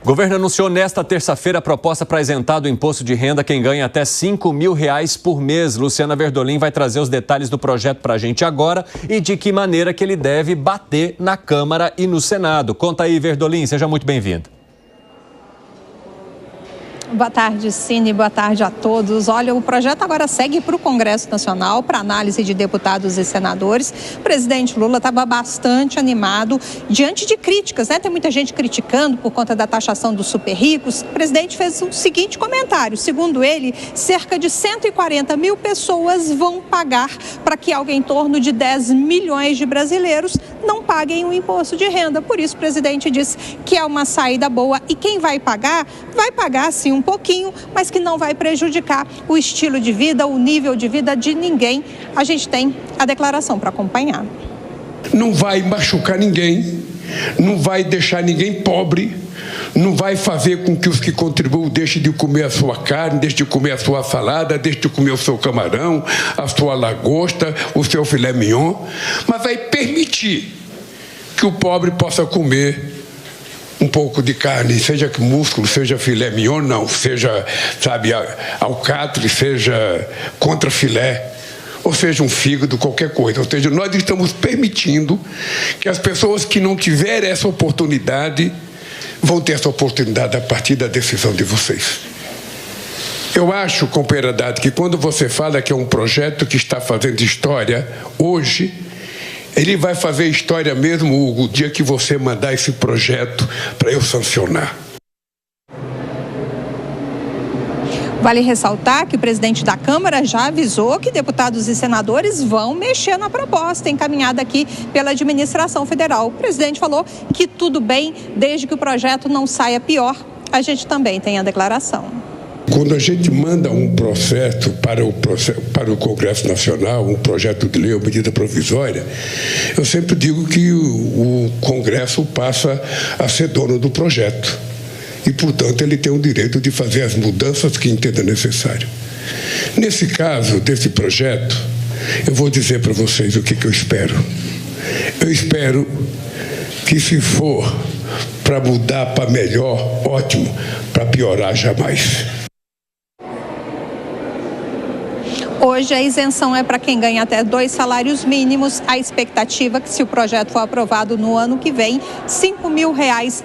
O governo anunciou nesta terça-feira a proposta para isentar do imposto de renda quem ganha até R$5 mil por mês. Luciana Verdolim vai trazer os detalhes do projeto para a gente agora e de que maneira que ele deve bater na Câmara e no Senado. Conta aí, Verdolim, seja muito bem-vindo. Boa tarde, Cine. Boa tarde a todos. Olha, o projeto agora segue para o Congresso Nacional, para análise de deputados e senadores. O presidente Lula estava bastante animado diante de críticas, né? Tem muita gente criticando por conta da taxação dos super ricos. O presidente fez o seguinte comentário. Segundo ele, cerca de 140 mil pessoas vão pagar para que algo em torno de 10 milhões de brasileiros não paguem o imposto de renda. Por isso, o presidente disse que é uma saída boa e quem vai pagar sim um pouquinho, mas que não vai prejudicar o estilo de vida, o nível de vida de ninguém. A gente tem a declaração para acompanhar. Não vai machucar ninguém, não vai deixar ninguém pobre, não vai fazer com que os que contribuem deixem de comer a sua carne, deixem de comer a sua salada, deixem de comer o seu camarão, a sua lagosta, o seu filé mignon, mas vai permitir que o pobre possa comer um pouco de carne, seja músculo, seja filé mignon, não, seja, sabe, alcatre, seja contrafilé, ou seja, um fígado, qualquer coisa. Ou seja, nós estamos permitindo que as pessoas que não tiverem essa oportunidade vão ter essa oportunidade a partir da decisão de vocês. Eu acho, companheirada, que quando você fala que é um projeto que está fazendo história hoje, ele vai fazer história mesmo o dia que você mandar esse projeto para eu sancionar. Vale ressaltar que o presidente da Câmara já avisou que deputados e senadores vão mexer na proposta encaminhada aqui pela administração federal. O presidente falou que tudo bem, desde que o projeto não saia pior. A gente também tem a declaração. Quando a gente manda um processo para o Congresso Nacional, um projeto de lei ou medida provisória, eu sempre digo que o Congresso passa a ser dono do projeto. E, portanto, ele tem o direito de fazer as mudanças que entenda necessário. Nesse caso, desse projeto, eu vou dizer para vocês o que eu espero. Eu espero que, se for para mudar para melhor, ótimo, para piorar, jamais. Hoje a isenção é para quem ganha até 2 salários mínimos. A expectativa é que, se o projeto for aprovado no ano que vem, R$5 mil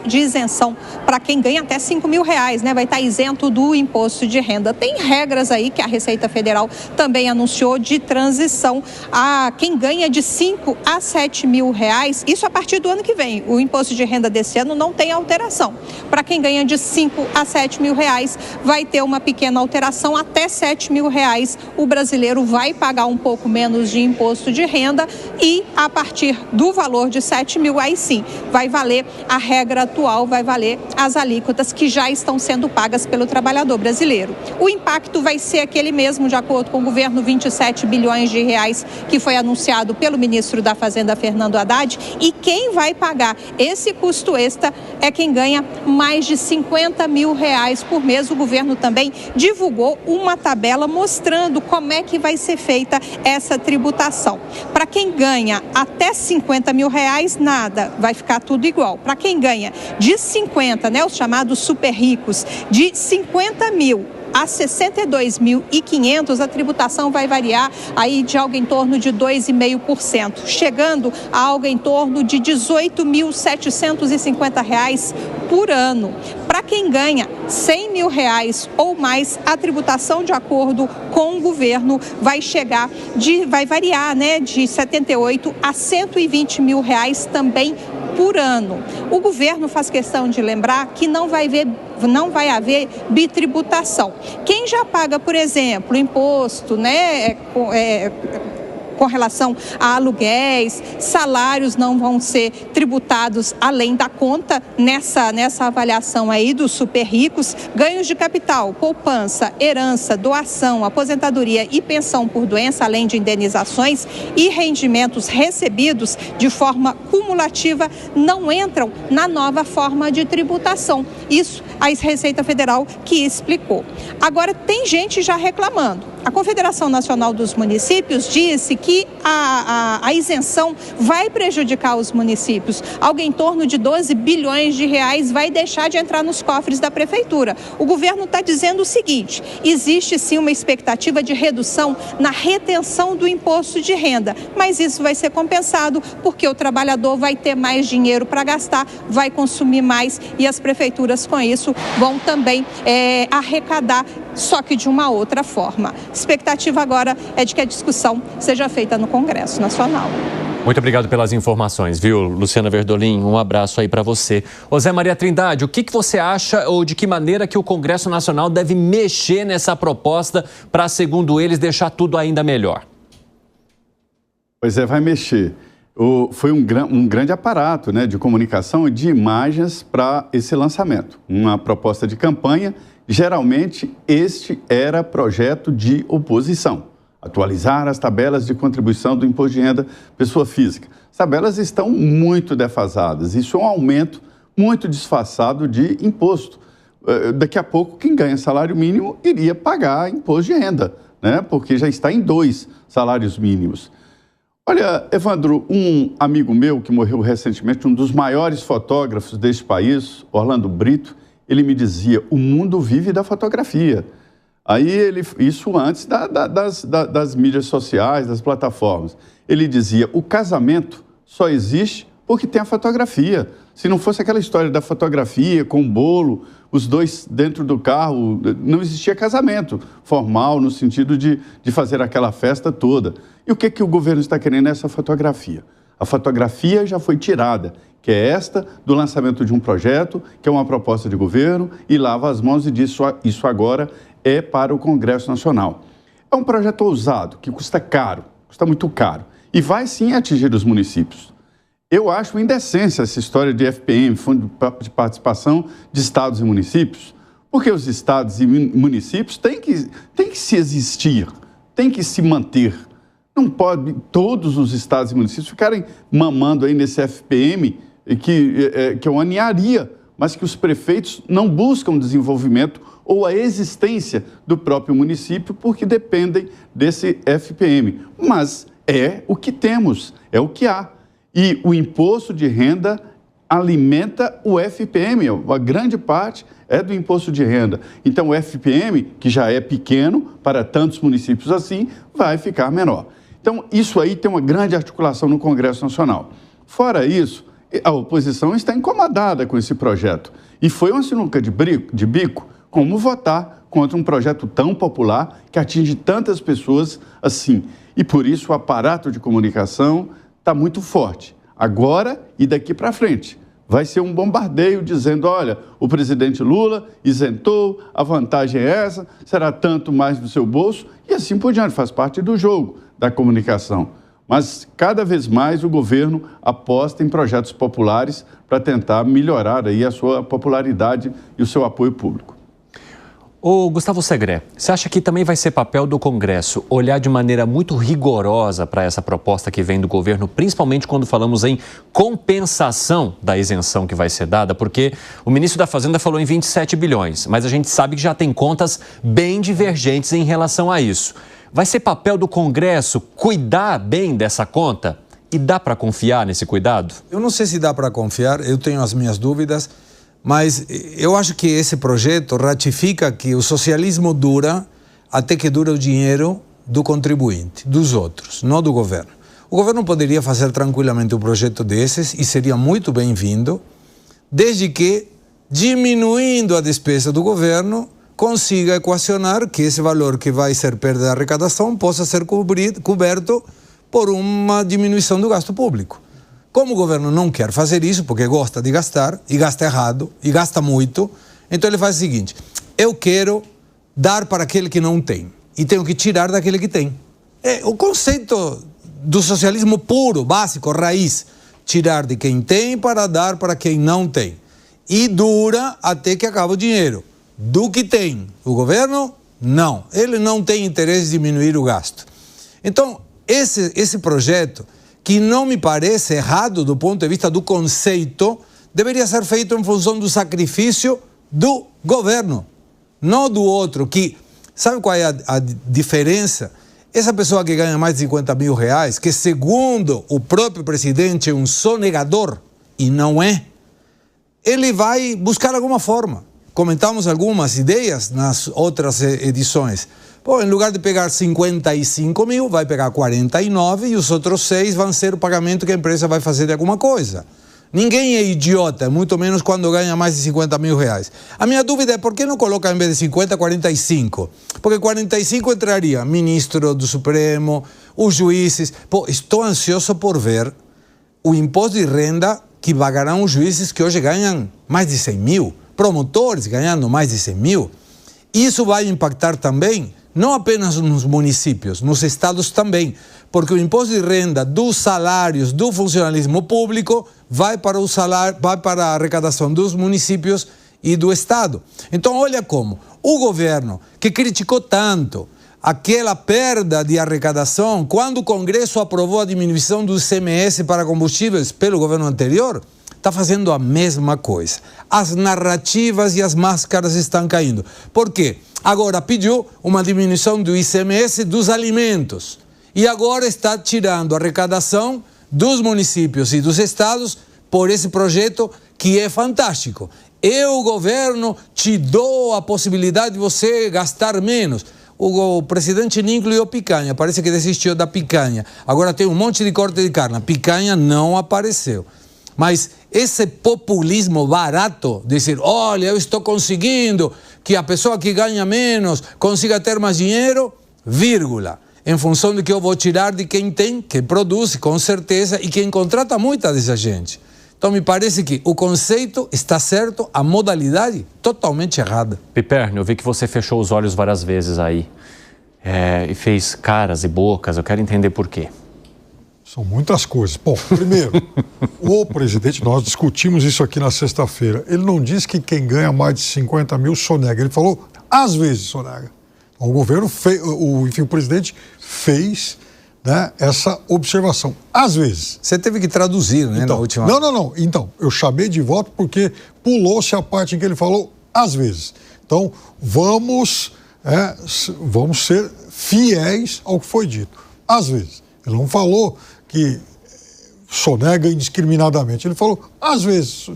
de isenção para quem ganha até R$5 mil, né? Vai estar isento do imposto de renda. Tem regras aí que a Receita Federal também anunciou de transição a quem ganha de 5 a 7 mil reais. Isso a partir do ano que vem. O imposto de renda desse ano não tem alteração. Para quem ganha de 5 a 7 mil reais, vai ter uma pequena alteração até 7 mil reais. O brasileiro vai pagar um pouco menos de imposto de renda e, a partir do valor de 7 mil, aí sim, vai valer a regra atual, vai valer as alíquotas que já estão sendo pagas pelo trabalhador brasileiro. O impacto vai ser aquele mesmo, de acordo com o governo, 27 bilhões de reais que foi anunciado pelo ministro da Fazenda, Fernando Haddad, e quem vai pagar esse custo extra é quem ganha mais de 50 mil reais por mês. O governo também divulgou uma tabela mostrando como é que vai ser feita essa tributação. Para quem ganha até 50 mil reais, nada, vai ficar tudo igual. Para quem ganha de 50, né, os chamados super ricos, de 50 mil a 62.500, a tributação vai variar aí de algo em torno de 2,5%, chegando a algo em torno de R$ 18.750 por ano. Para quem ganha R$100 mil ou mais, a tributação, de acordo com o governo, vai variar, né, de 78 a 120 mil reais também por ano. O governo faz questão de lembrar que não vai haver bitributação. Quem já paga, por exemplo, imposto, né, com relação a aluguéis, salários não vão ser tributados além da conta nessa avaliação aí dos super ricos. Ganhos de capital, poupança, herança, doação, aposentadoria e pensão por doença, além de indenizações e rendimentos recebidos de forma cumulativa, não entram na nova forma de tributação. Isso a Receita Federal que explicou. Agora, tem gente já reclamando. A Confederação Nacional dos Municípios disse que a isenção vai prejudicar os municípios. Algo em torno de 12 bilhões de reais vai deixar de entrar nos cofres da prefeitura. O governo está dizendo o seguinte: existe sim uma expectativa de redução na retenção do imposto de renda, mas isso vai ser compensado porque o trabalhador vai ter mais dinheiro para gastar, vai consumir mais e as prefeituras com isso vão também arrecadar, só que de uma outra forma. A expectativa agora é de que a discussão seja feita no Congresso Nacional. Muito obrigado pelas informações, viu, Luciana Verdolim? Um abraço aí para você. Ô Zé Maria Trindade, o que você acha ou de que maneira que o Congresso Nacional deve mexer nessa proposta para, segundo eles, deixar tudo ainda melhor? Pois é, vai mexer. Foi um grande aparato, né, de comunicação e de imagens para esse lançamento. Uma proposta de campanha. Geralmente, este era projeto de oposição. Atualizar as tabelas de contribuição do imposto de renda pessoa física. As tabelas estão muito defasadas. Isso é um aumento muito disfarçado de imposto. Daqui a pouco, quem ganha salário mínimo iria pagar imposto de renda, né? Porque já está em 2 salários mínimos. Olha, Evandro, um amigo meu que morreu recentemente, um dos maiores fotógrafos deste país, Orlando Brito, ele me dizia: o mundo vive da fotografia. Aí isso antes das mídias sociais, das plataformas. Ele dizia: o casamento só existe porque tem a fotografia. Se não fosse aquela história da fotografia com o bolo, os dois dentro do carro, não existia casamento formal no sentido de fazer aquela festa toda. E o que o governo está querendo nessa fotografia? A fotografia já foi tirada, que é esta do lançamento de um projeto, que é uma proposta de governo, e lava as mãos e diz: isso agora é para o Congresso Nacional. É um projeto ousado, que custa caro, custa muito caro, e vai sim atingir os municípios. Eu acho uma indecência essa história de FPM, Fundo de Participação de Estados e Municípios, porque os estados e municípios têm que se existir, têm que se manter. Não pode todos os estados e municípios ficarem mamando aí nesse FPM, que é uma ninharia, mas que os prefeitos não buscam desenvolvimento ou a existência do próprio município porque dependem desse FPM. Mas é o que temos, é o que há. E o imposto de renda alimenta o FPM, a grande parte é do imposto de renda. Então o FPM, que já é pequeno para tantos municípios assim, vai ficar menor. Então isso aí tem uma grande articulação no Congresso Nacional. Fora isso, a oposição está incomodada com esse projeto. E foi uma sinuca de bico como votar contra um projeto tão popular que atinge tantas pessoas assim. E por isso o aparato de comunicação está muito forte. Agora e daqui para frente. Vai ser um bombardeio dizendo: olha, o presidente Lula isentou, a vantagem é essa, será tanto mais do seu bolso, e assim por diante, faz parte do jogo da comunicação. Mas cada vez mais o governo aposta em projetos populares para tentar melhorar aí a sua popularidade e o seu apoio público. Ô Gustavo Segré, você acha que também vai ser papel do Congresso olhar de maneira muito rigorosa para essa proposta que vem do governo, principalmente quando falamos em compensação da isenção que vai ser dada? Porque o ministro da Fazenda falou em 27 bilhões, mas a gente sabe que já tem contas bem divergentes em relação a isso. Vai ser papel do Congresso cuidar bem dessa conta? E dá para confiar nesse cuidado? Eu não sei se dá para confiar, eu tenho as minhas dúvidas. Mas eu acho que esse projeto ratifica que o socialismo dura até que dura o dinheiro do contribuinte, dos outros, não do governo. O governo poderia fazer tranquilamente um projeto desses e seria muito bem-vindo, desde que, diminuindo a despesa do governo, consiga equacionar que esse valor que vai ser perda de arrecadação possa ser coberto por uma diminuição do gasto público. Como o governo não quer fazer isso, porque gosta de gastar, e gasta errado, e gasta muito, então ele faz o seguinte: eu quero dar para aquele que não tem, e tenho que tirar daquele que tem. É o conceito do socialismo puro, básico, raiz. Tirar de quem tem para dar para quem não tem. E dura até que acaba o dinheiro. Do que tem. O governo, não. Ele não tem interesse em diminuir o gasto. Então, esse projeto, que não me parece errado do ponto de vista do conceito, deveria ser feito em função do sacrifício do governo, não do outro, que Sabe qual é a diferença? Essa pessoa que ganha mais de 50 mil reais, que segundo o próprio presidente é um sonegador, e não é, ele vai buscar alguma forma. Comentamos algumas ideias nas outras edições. Pô, em lugar de pegar 55 mil, vai pegar 49 e os outros 6 vão ser o pagamento que a empresa vai fazer de alguma coisa. Ninguém é idiota, muito menos quando ganha mais de 50 mil reais. A minha dúvida é por que não coloca em vez de 50, 45? Porque 45 entraria ministro do Supremo, os juízes. Pô, estou ansioso por ver o imposto de renda que pagarão os juízes que hoje ganham mais de 100 mil, promotores ganhando mais de 100 mil. Isso vai impactar também, não apenas nos municípios, nos estados também, porque o imposto de renda dos salários do funcionalismo público vai para o salário, vai para a arrecadação dos municípios e do estado. Então, olha como o governo, que criticou tanto aquela perda de arrecadação quando o Congresso aprovou a diminuição do ICMS para combustíveis pelo governo anterior, está fazendo a mesma coisa. As narrativas e as máscaras estão caindo. Por quê? Agora pediu uma diminuição do ICMS dos alimentos e agora está tirando a arrecadação dos municípios e dos estados por esse projeto que é fantástico. Eu, governo, te dou a possibilidade de você gastar menos. O presidente nem incluiu picanha, parece que desistiu da picanha. Agora tem um monte de corte de carne, a picanha não apareceu. Mas esse populismo barato, dizer, olha, eu estou conseguindo que a pessoa que ganha menos consiga ter mais dinheiro, vírgula, em função de que eu vou tirar de quem tem, que produz, com certeza, e quem contrata muita dessa gente. Então, me parece que o conceito está certo, a modalidade totalmente errada. Piperno, eu vi que você fechou os olhos várias vezes aí e fez caras e bocas. Eu quero entender por quê. São muitas coisas. Bom, primeiro, o presidente, nós discutimos isso aqui na sexta-feira, ele não disse que quem ganha mais de 50 mil sonega. Ele falou, às vezes sonega. Então, o governo fez, enfim, o presidente fez, né, essa observação. Às vezes. Você teve que traduzir, né, então, na última... Não. Então, eu chamei de volta porque pulou-se a parte em que ele falou, às vezes. Então, vamos ser fiéis ao que foi dito. Às vezes. Ele não falou que sonega indiscriminadamente. Ele falou, às vezes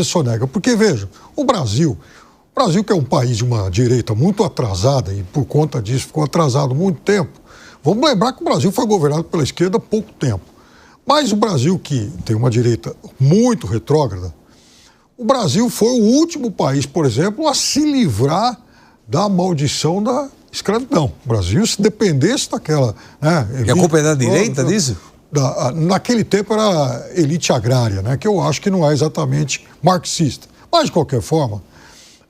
sonega. Porque, veja, o Brasil que é um país de uma direita muito atrasada e por conta disso ficou atrasado muito tempo. Vamos lembrar que o Brasil foi governado pela esquerda há pouco tempo. Mas o Brasil, que tem uma direita muito retrógrada, o Brasil foi o último país, por exemplo, a se livrar da maldição da escravidão. O Brasil, se dependesse daquela... Né, e a culpa é da direita disso? Naquele tempo era elite agrária, né, que eu acho que não é exatamente marxista. Mas, de qualquer forma,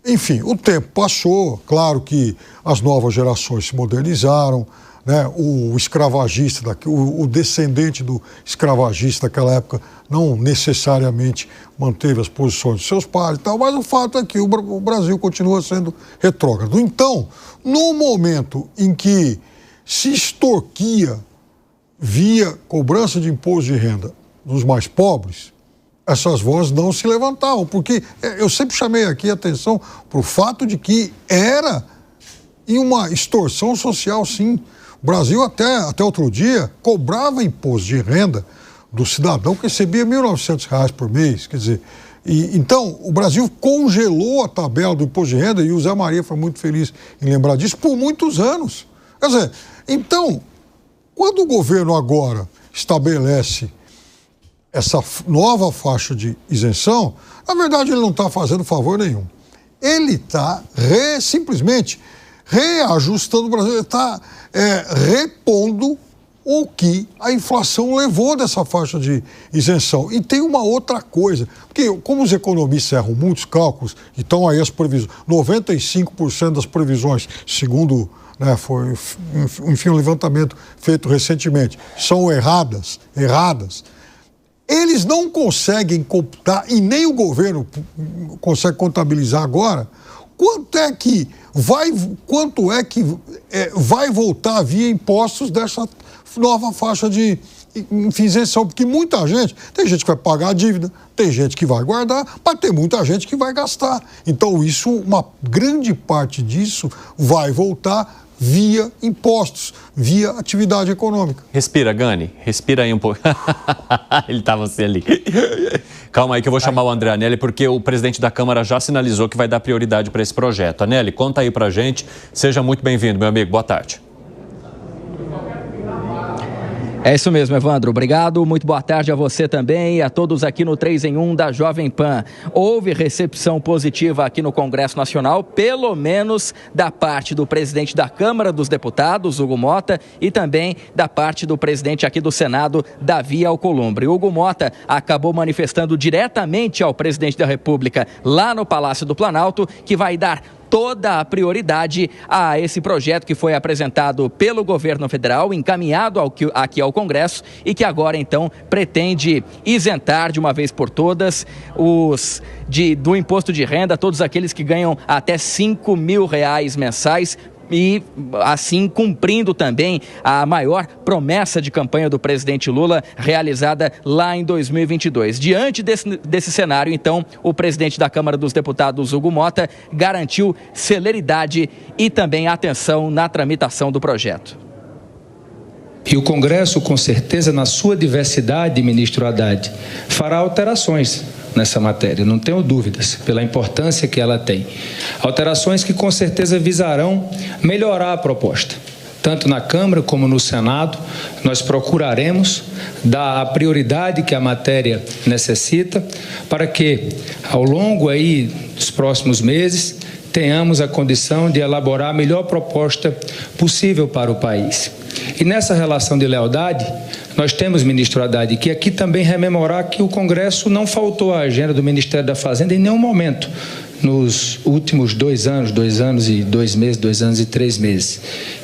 enfim, o tempo passou, claro que as novas gerações se modernizaram, né, o escravagista, o descendente do escravagista daquela época não necessariamente manteve as posições de seus pais e tal, mas o fato é que o Brasil continua sendo retrógrado. Então, no momento em que se extorquia via cobrança de imposto de renda dos mais pobres, essas vozes não se levantavam, porque eu sempre chamei aqui a atenção para o fato de que era uma extorsão social, sim. O Brasil, até outro dia, cobrava imposto de renda do cidadão que recebia R$ 1.900 por mês. Quer dizer, então, o Brasil congelou a tabela do imposto de renda, e o Zé Maria foi muito feliz em lembrar disso, por muitos anos. Quer dizer, então, quando o governo agora estabelece essa nova faixa de isenção, na verdade ele não está fazendo favor nenhum. Ele está simplesmente reajustando o Brasil, ele está repondo o que a inflação levou dessa faixa de isenção. E tem uma outra coisa, porque como os economistas erram muitos cálculos, então aí as previsões, 95% das previsões, segundo, né, foi, enfim, um levantamento feito recentemente, são erradas, eles não conseguem computar, e nem o governo consegue contabilizar agora, quanto é que vai voltar via impostos dessa nova faixa de isenção, porque muita gente, tem gente que vai pagar a dívida, tem gente que vai guardar, mas tem muita gente que vai gastar. Então, uma grande parte disso vai voltar via impostos, via atividade econômica. Respira, Gani. Respira aí um pouco. Ele estava assim ali. Calma aí que eu vou chamar o André Anelli, porque o presidente da Câmara já sinalizou que vai dar prioridade para esse projeto. Anelli, conta aí pra gente. Seja muito bem-vindo, meu amigo. Boa tarde. É isso mesmo, Evandro. Obrigado. Muito boa tarde a você também e a todos aqui no 3 em 1 da Jovem Pan. Houve recepção positiva aqui no Congresso Nacional, pelo menos da parte do presidente da Câmara dos Deputados, Hugo Mota, e também da parte do presidente aqui do Senado, Davi Alcolumbre. Hugo Mota acabou manifestando diretamente ao presidente da República lá no Palácio do Planalto que vai dar toda a prioridade a esse projeto que foi apresentado pelo governo federal, encaminhado aqui ao Congresso e que agora, então, pretende isentar de uma vez por todas do imposto de renda todos aqueles que ganham até R$5 mil mensais, e assim cumprindo também a maior promessa de campanha do presidente Lula realizada lá em 2022. Diante desse cenário, então, o presidente da Câmara dos Deputados, Hugo Mota, garantiu celeridade e também atenção na tramitação do projeto. E o Congresso, com certeza, na sua diversidade, ministro Haddad, fará alterações nessa matéria, não tenho dúvidas, pela importância que ela tem. Alterações que, com certeza, visarão melhorar a proposta. Tanto na Câmara como no Senado, nós procuraremos dar a prioridade que a matéria necessita para que, ao longo aí dos próximos meses, tenhamos a condição de elaborar a melhor proposta possível para o país. E nessa relação de lealdade, nós temos, ministro Haddad, que aqui também rememorar que o Congresso não faltou à agenda do Ministério da Fazenda em nenhum momento nos últimos 2 anos, 2 anos e 2 meses, 2 anos e 3 meses.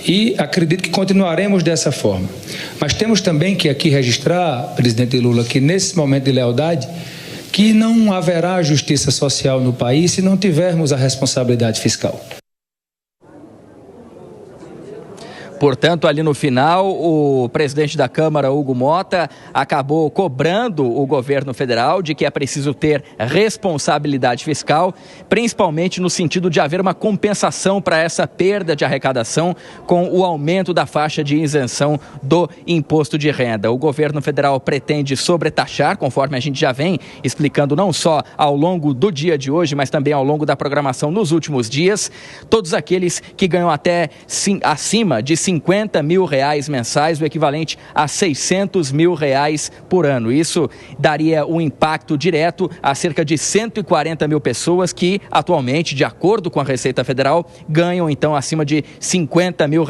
E acredito que continuaremos dessa forma. Mas temos também que aqui registrar, presidente Lula, que nesse momento de lealdade, que não haverá justiça social no país se não tivermos a responsabilidade fiscal. Portanto, ali no final, o presidente da Câmara, Hugo Mota, acabou cobrando o governo federal de que é preciso ter responsabilidade fiscal, principalmente no sentido de haver uma compensação para essa perda de arrecadação com o aumento da faixa de isenção do imposto de renda. O governo federal pretende sobretaxar, conforme a gente já vem explicando não só ao longo do dia de hoje, mas também ao longo da programação nos últimos dias, todos aqueles que ganham até acima de R$50 mil mensais, o equivalente a R$600 mil por ano. Isso daria um impacto direto a cerca de 140 mil pessoas que atualmente, de acordo com a Receita Federal, ganham então acima de R$50 mil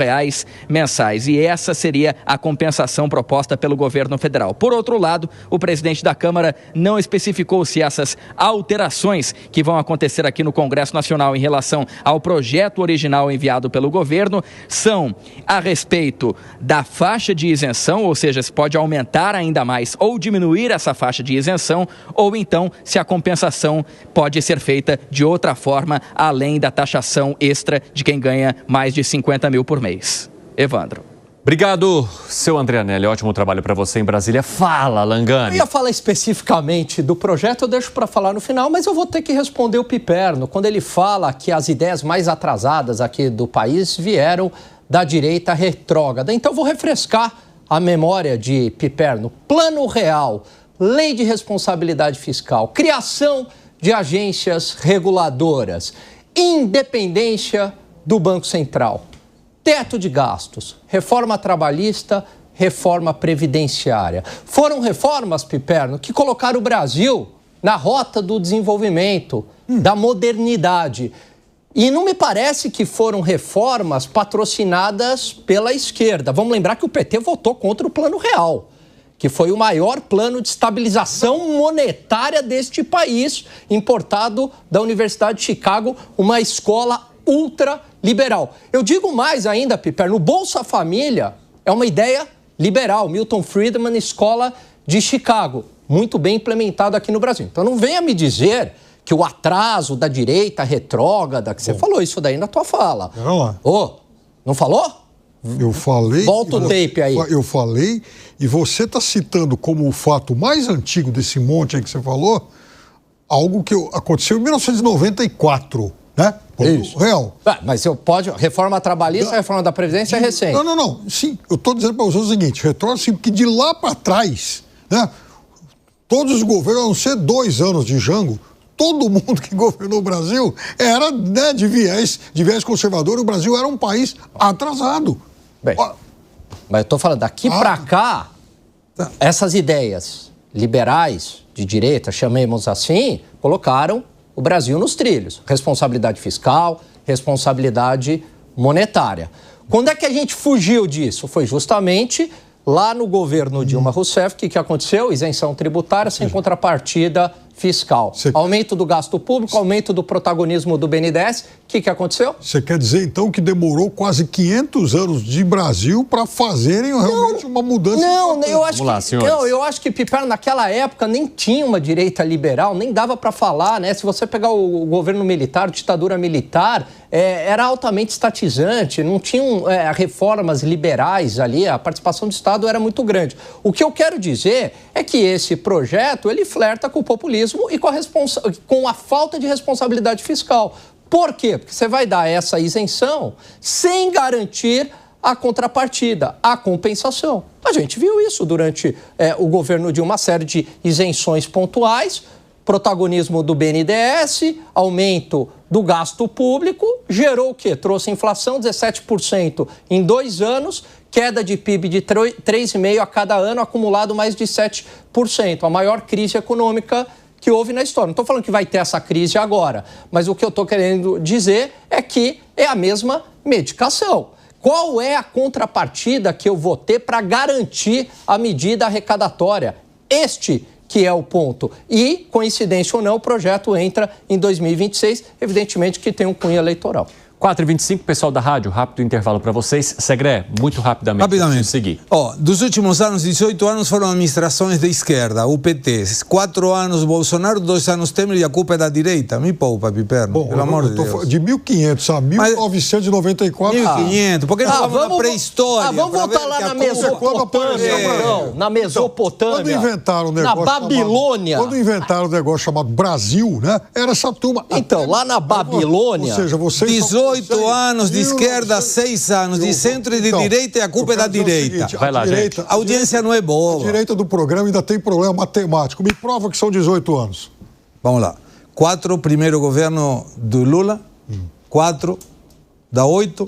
mensais. E essa seria a compensação proposta pelo governo federal. Por outro lado, o presidente da Câmara não especificou se essas alterações que vão acontecer aqui no Congresso Nacional em relação ao projeto original enviado pelo governo são a respeito da faixa de isenção, ou seja, se pode aumentar ainda mais ou diminuir essa faixa de isenção, ou então se a compensação pode ser feita de outra forma, além da taxação extra de quem ganha mais de 50 mil por mês. Evandro. Obrigado, seu André Anelli. Ótimo trabalho para você em Brasília. Fala, Langani. Eu ia falar especificamente do projeto, eu deixo para falar no final, mas eu vou ter que responder o Piperno, quando ele fala que as ideias mais atrasadas aqui do país vieram da direita retrógrada. Então, vou refrescar a memória de Piperno. Plano Real, Lei de Responsabilidade Fiscal, criação de agências reguladoras, independência do Banco Central, teto de gastos, reforma trabalhista, reforma previdenciária. Foram reformas, Piperno, que colocaram o Brasil na rota do desenvolvimento, da modernidade. E não me parece que foram reformas patrocinadas pela esquerda. Vamos lembrar que o PT votou contra o Plano Real, que foi o maior plano de estabilização monetária deste país, importado da Universidade de Chicago, uma escola ultraliberal. Eu digo mais ainda, Piperno, o Bolsa Família é uma ideia liberal. Milton Friedman, Escola de Chicago, muito bem implementado aqui no Brasil. Então não venha me dizer que o atraso da direita retrógrada, que você falou isso daí na tua fala. Não, não falou? Eu falei... Volta o tape aí. Eu falei, e você está citando como o fato mais antigo desse monte aí que você falou, algo que aconteceu em 1994, né? Isso. Real. Mas eu pode... Reforma trabalhista, reforma da Previdência é recente. Não. Sim, eu estou dizendo para você o seguinte, retorno assim, porque de lá para trás, né? Todos os governos, a não ser 2 anos de Jango, todo mundo que governou o Brasil era, né, de viés conservador. O Brasil era um país atrasado. Bem, mas eu estou falando, daqui para cá, essas ideias liberais, de direita, chamemos assim, colocaram o Brasil nos trilhos. Responsabilidade fiscal, responsabilidade monetária. Quando é que a gente fugiu disso? Foi justamente lá no governo Dilma Rousseff. O que aconteceu? Isenção tributária sem contrapartida fiscal. Aumento do gasto público, aumento do protagonismo do BNDES. O que aconteceu? Você quer dizer, então, que demorou quase 500 anos de Brasil para fazerem realmente uma mudança? Não, eu acho que Piper, naquela época, nem tinha uma direita liberal, nem dava para falar, né? Se você pegar o governo militar, ditadura militar, era altamente estatizante, não tinham reformas liberais ali, a participação do Estado era muito grande. O que eu quero dizer é que esse projeto, ele flerta com o populismo e com a falta de responsabilidade fiscal. Por quê? Porque você vai dar essa isenção sem garantir a contrapartida, a compensação. A gente viu isso durante o governo de uma série de isenções pontuais, protagonismo do BNDES, aumento do gasto público, gerou o quê? Trouxe inflação 17% em 2 anos, queda de PIB de 3,5% a cada ano, acumulado mais de 7%. A maior crise econômica que houve na história. Não estou falando que vai ter essa crise agora, mas o que eu estou querendo dizer é que é a mesma medicação. Qual é a contrapartida que eu vou ter para garantir a medida arrecadatória? Este que é o ponto. E, coincidência ou não, o projeto entra em 2026, evidentemente que tem um cunho eleitoral. 4h25, pessoal da rádio, rápido intervalo para vocês. Segré, muito rapidamente. Seguir. Dos últimos anos, 18 anos foram administrações de esquerda, o PT. 4 anos Bolsonaro, 2 anos Temer e a culpa é da direita. Me poupa, Piperno, pelo amor de Deus. De 1500 a 1994. 1500, porque nós vamos na pré-história. Vamos voltar lá na Mesopotâmia. Não, na Mesopotâmia. Quando inventaram o negócio na Babilônia. Quando inventaram o negócio chamado Brasil, né? Era essa turma. Então, lá na Babilônia. Ou seja, vocês 18 anos de esquerda, 6 anos de centro e de direita, e a culpa é da direita. Vai lá, gente. A audiência não é boa. A direita do programa ainda tem problema matemático. Me prova que são 18 anos. Vamos lá. 4, primeiro governo do Lula. 4, dá 8.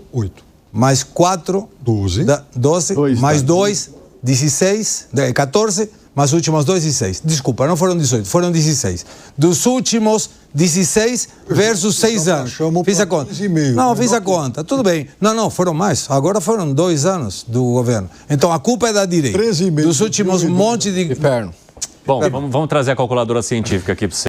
Mais 4, 12. Dá 12. Mais 2, 16. 14. Mas os últimos 2, 16. Desculpa, não foram 18, foram 16. Dos últimos 16 versus 6 anos. Fiz a conta. Não, fiz a conta. Tudo bem. Não, foram mais. Agora foram 2 anos do governo. Então a culpa é da direita. 13,5. Dos últimos monte de... Bom, vamos trazer a calculadora científica aqui para você.